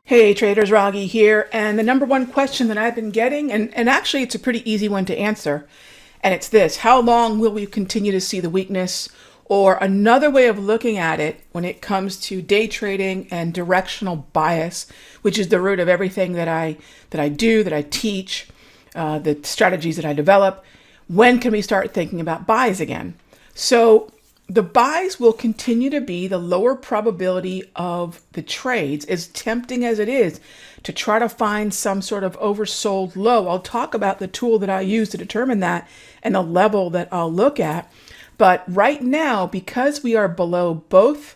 Hey traders, Raghee here, and the number one question that I've been getting, and actually it's a pretty easy one to answer, and it's this: how long will we continue to see the weakness? Or another way of looking at it when it comes to day trading and directional bias, which is the root of everything that I do, that I teach, the strategies that I develop. When can we start thinking about buys again? So the buys will continue to be the lower probability of the trades, as tempting as it is to try to find some sort of oversold low. I'll talk about the tool that I use to determine that and the level that I'll look at. But right now, because we are below both,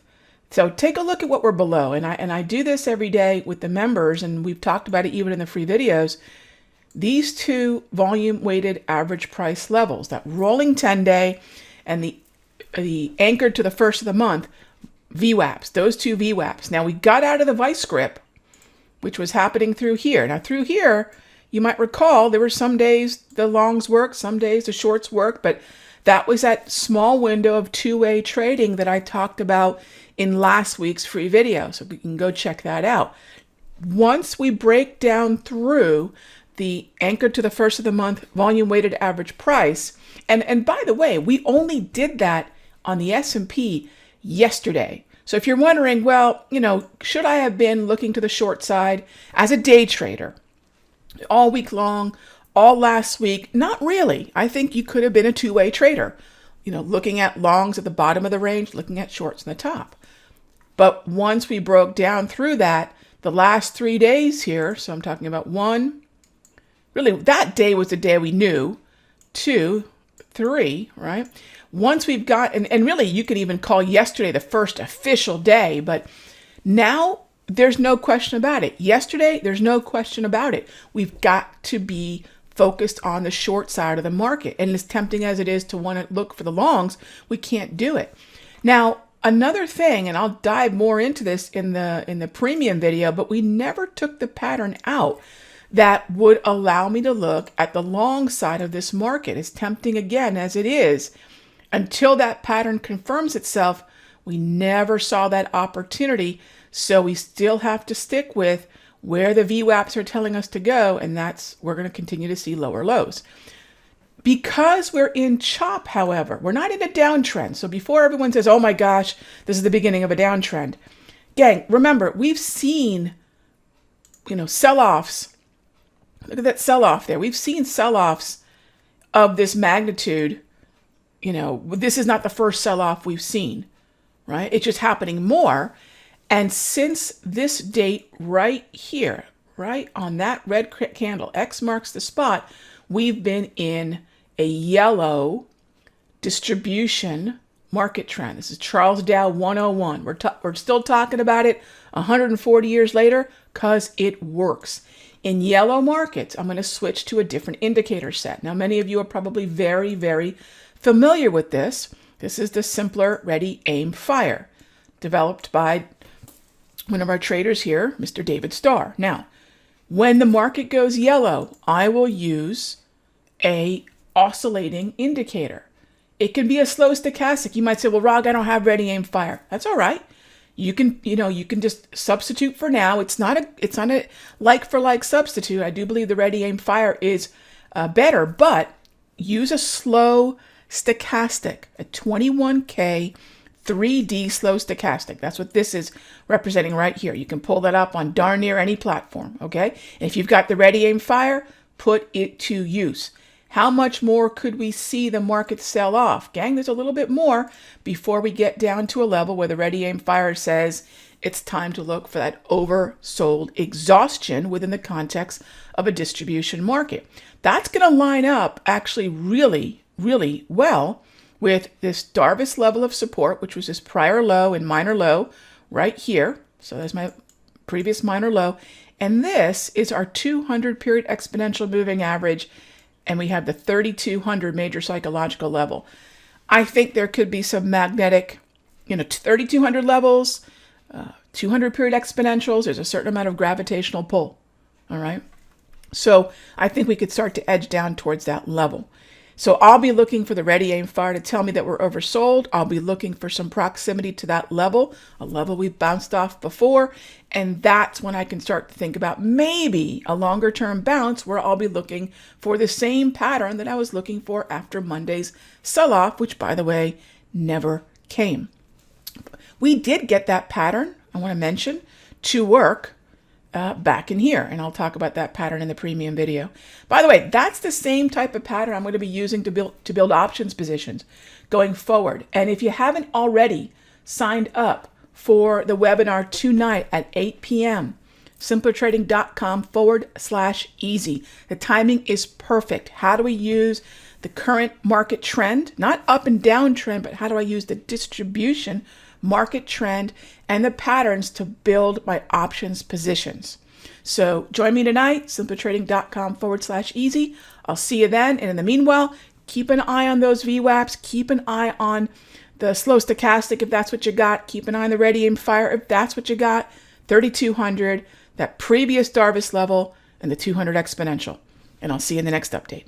so take a look at what we're below. And I do this every day with the members, and we've talked about it even in the free videos. These two volume weighted average price levels, that rolling 10-day and the anchored to the first of the month, VWAPs, those two VWAPs. Now we got out of the vice grip, which was happening through here. Now through here, you might recall there were some days the longs worked, some days the shorts worked, but that was that small window of two-way trading that I talked about in last week's free video. So we can go check that out. Once we break down through the anchored to the first of the month volume weighted average price, and by the way, we only did that on the S&P yesterday. So if you're wondering, well, should I have been looking to the short side as a day trader all week long, all last week? Not really. I think you could have been a two-way trader, looking at longs at the bottom of the range, looking at shorts in the top. But once we broke down through that, the last 3 days here, so I'm talking about one, really that day was the day we knew, 2, 3, right? Once we've got, and really you can even call yesterday the first official day, but now there's no question about it. Yesterday, there's no question about it. We've got to be focused on the short side of the market. And as tempting as it is to want to look for the longs, we can't do it. Now, another thing, and I'll dive more into this in the premium video, but we never took the pattern out that would allow me to look at the long side of this market, as tempting again as it is. Until that pattern confirms itself, we never saw that opportunity. So we still have to stick with where the VWAPs are telling us to go, and that's we're going to continue to see lower lows. Because we're in chop, however, we're not in a downtrend. So before everyone says, oh my gosh, this is the beginning of a downtrend. Gang, remember, we've seen, sell-offs. Look at that sell-off there. We've seen sell-offs of this magnitude. This is not the first sell-off we've seen, right? It's just happening more. And since this date right here, right on that red candle, X marks the spot, we've been in a yellow distribution market trend. This is Charles Dow 101. We're still talking about it 140 years later because it works. In yellow markets, I'm going to switch to a different indicator set. Now, many of you are probably very, very familiar with this. This is the simpler ready, aim, fire, developed by one of our traders here, Mr. David Starr. Now, when the market goes yellow, I will use a oscillating indicator. It can be a slow stochastic. You might say, well, Rog, I don't have ready, aim, fire. That's all right. You can just substitute for now. It's not a like for like substitute. I do believe the ready, aim, fire is better, but use a slow stochastic, a 21K 3D slow stochastic. That's what this is representing right here. You can pull that up on darn near any platform, okay? And if you've got the ready, aim, fire, put it to use. How much more could we see the market sell off? Gang, there's a little bit more before we get down to a level where the ready, aim, fire says it's time to look for that oversold exhaustion within the context of a distribution market. That's going to line up actually really, really well with this Darvis level of support, which was this prior low and minor low right here. So there's my previous minor low. And this is our 200 period exponential moving average. And we have the 3,200 major psychological level. I think there could be some magnetic, 3,200 levels, 200 period exponentials. There's a certain amount of gravitational pull. All right. So I think we could start to edge down towards that level. So I'll be looking for the ready aim fire to tell me that we're oversold. I'll be looking for some proximity to that level, a level we've bounced off before. And that's when I can start to think about maybe a longer term bounce where I'll be looking for the same pattern that I was looking for after Monday's sell-off, which, by the way, never came. We did get that pattern, I want to mention, to work back in here. And I'll talk about that pattern in the premium video. By the way, that's the same type of pattern I'm going to be using to build options positions going forward. And if you haven't already signed up for the webinar tonight at 8 p.m., simplertrading.com/easy. The timing is perfect. How do we use the current market trend, not up and down trend, but how do I use the distribution market trend and the patterns to build my options positions? So join me tonight, simplertrading.com/easy. I'll see you then. And in the meanwhile, keep an eye on those VWAPs. Keep an eye on the slow stochastic if that's what you got. Keep an eye on the ready aim fire if that's what you got. 3,200, that previous Darvis level, and the 200 exponential. And I'll see you in the next update.